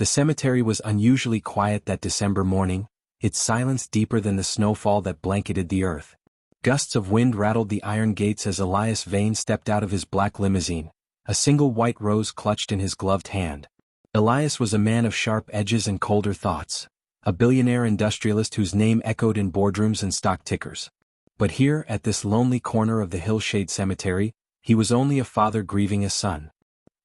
The cemetery was unusually quiet that December morning, its silence deeper than the snowfall that blanketed the earth. Gusts of wind rattled the iron gates as Elias Vane stepped out of his black limousine, a single white rose clutched in his gloved hand. Elias was a man of sharp edges and colder thoughts, a billionaire industrialist whose name echoed in boardrooms and stock tickers. But here, at this lonely corner of the Hillshade Cemetery, he was only a father grieving a son.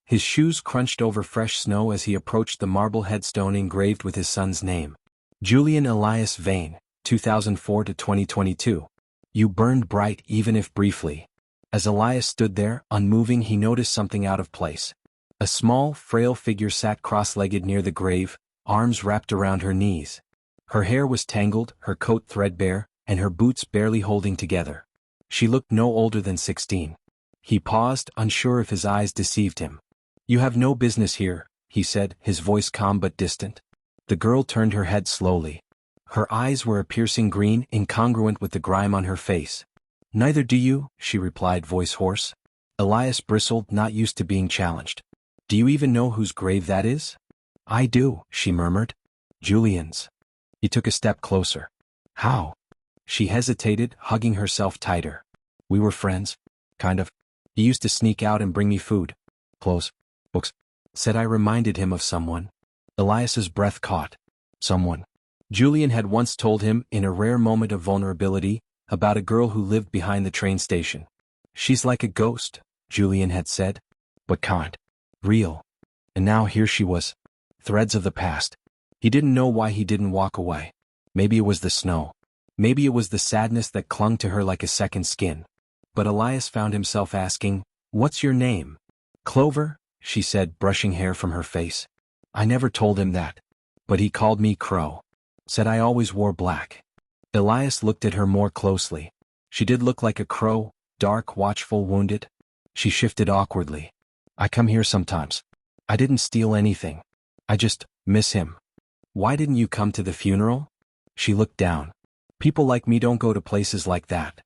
His shoes crunched over fresh snow as he approached the marble headstone engraved with his son's name. Julian Elias Vane, 2004 to 2022. You burned bright even if briefly. As Elias stood there, unmoving, he noticed something out of place. A small, frail figure sat cross-legged near the grave, arms wrapped around her knees. Her hair was tangled, her coat threadbare, and her boots barely holding together. She looked no older than 16. He paused, unsure if his eyes deceived him. You have no business here, he said, his voice calm but distant. The girl turned her head slowly. Her eyes were a piercing green, incongruent with the grime on her face. Neither do you, she replied, voice hoarse. Elias bristled, not used to being challenged. Do you even know whose grave that is? I do, she murmured. Julian's. He took a step closer. How? She hesitated, hugging herself tighter. We were friends. Kind of. He used to sneak out and bring me food. Clothes. Books. Said I reminded him of someone. Elias's breath caught. Someone. Julian had once told him, in a rare moment of vulnerability, about a girl who lived behind the train station. She's like a ghost, Julian had said. But kind. Real. And now here she was. Threads of the past. He didn't know why he didn't walk away. Maybe it was the snow. Maybe it was the sadness that clung to her like a second skin. But Elias found himself asking, What's your name? Clover, she said, brushing hair from her face. I never told him that. But he called me Crow. Said I always wore black. Elias looked at her more closely. She did look like a crow, dark, watchful, wounded. She shifted awkwardly. I come here sometimes. I didn't steal anything. I just miss him. Why didn't you come to the funeral? She looked down. People like me don't go to places like that.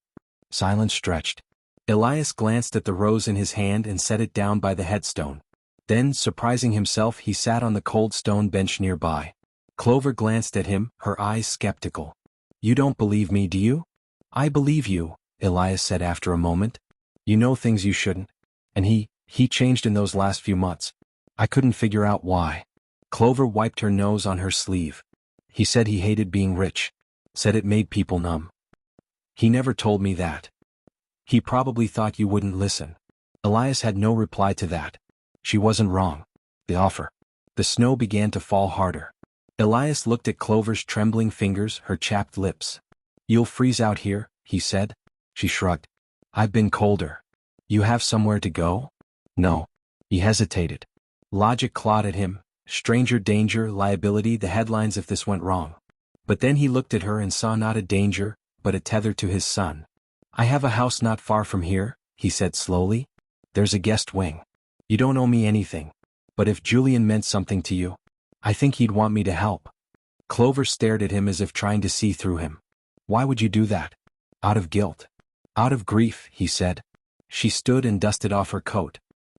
Silence stretched. Elias glanced at the rose in his hand and set it down by the headstone. Then, surprising himself, he sat on the cold stone bench nearby. Clover glanced at him, her eyes skeptical. You don't believe me, do you? I believe you, Elias said after a moment. You know things you shouldn't. And he changed in those last few months. I couldn't figure out why. Clover wiped her nose on her sleeve. He said he hated being rich. Said it made people numb. He never told me that. He probably thought you wouldn't listen. Elias had no reply to that. She wasn't wrong. The offer. The snow began to fall harder. Elias looked at Clover's trembling fingers, her chapped lips. You'll freeze out here, he said. She shrugged. I've been colder. You have somewhere to go? No. He hesitated. Logic clawed at him. Stranger danger, liability, the headlines if this went wrong. But then he looked at her and saw not a danger, but a tether to his son. I have a house not far from here, he said slowly. There's a guest wing. You don't owe me anything. But if Julian meant something to you, I think he'd want me to help. Clover stared at him as if trying to see through him. Why would you do that? Out of guilt. Out of grief, he said. She stood and dusted off her coat.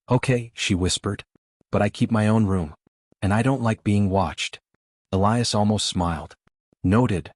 Okay, she whispered. But I keep my own room. And I don't like being watched. Elias almost smiled. Noted.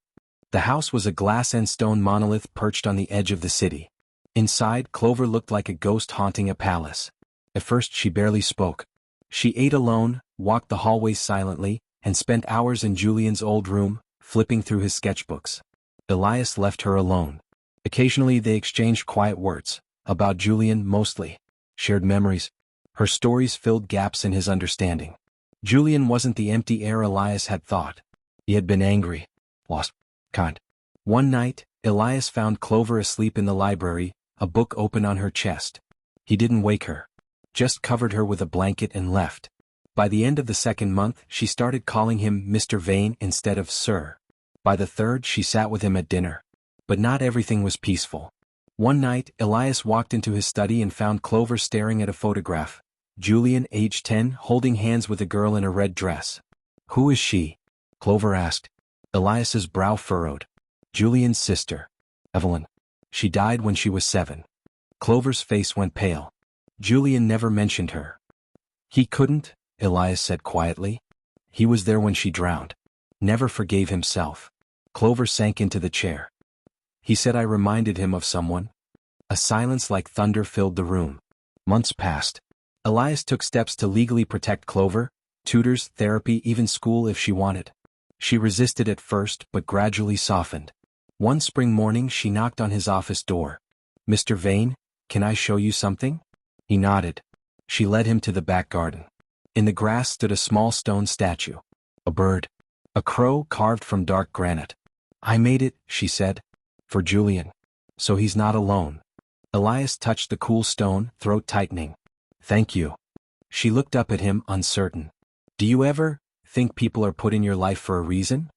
The house was a glass and stone monolith perched on the edge of the city. Inside, Clover looked like a ghost haunting a palace. At first she barely spoke. She ate alone, walked the hallways silently, and spent hours in Julian's old room, flipping through his sketchbooks. Elias left her alone. Occasionally they exchanged quiet words, about Julian mostly. Shared memories. Her stories filled gaps in his understanding. Julian wasn't the empty air Elias had thought. He had been angry. Lost. Kind. One night, Elias found Clover asleep in the library, a book open on her chest. He didn't wake her. Just covered her with a blanket and left. By the end of the second month, she started calling him Mr. Vane instead of Sir. By the third, she sat with him at dinner. But not everything was peaceful. One night, Elias walked into his study and found Clover staring at a photograph. Julian, age 10, holding hands with a girl in a red dress. Who is she? Clover asked. Elias's brow furrowed. Julian's sister. Evelyn. She died when she was 7. Clover's face went pale. Julian never mentioned her. He couldn't, Elias said quietly. He was there when she drowned. Never forgave himself. Clover sank into the chair. He said I reminded him of someone. A silence like thunder filled the room. Months passed. Elias took steps to legally protect Clover, tutors, therapy, even school if she wanted. She resisted at first but gradually softened. One spring morning she knocked on his office door. "Mr. Vane, can I show you something?" He nodded. She led him to the back garden. In the grass stood a small stone statue. A bird. A crow carved from dark granite. "I made it," she said. "For Julian. So he's not alone." Elias touched the cool stone, throat tightening. "Thank you." She looked up at him, uncertain. "Do you ever think people are put in your life for a reason?"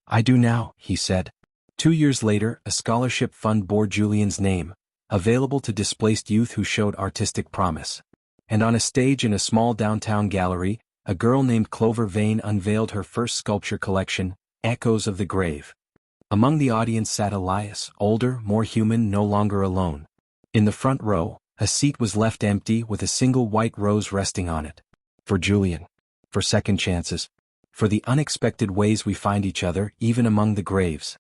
"I do now," he said. 2 years later, a scholarship fund bore Julian's name, available to displaced youth who showed artistic promise. And on a stage in a small downtown gallery, a girl named Clover Vane unveiled her first sculpture collection, Echoes of the Grave. Among the audience sat Elias, older, more human, no longer alone. In the front row, a seat was left empty with a single white rose resting on it. For Julian. For second chances. For the unexpected ways we find each other, even among the graves.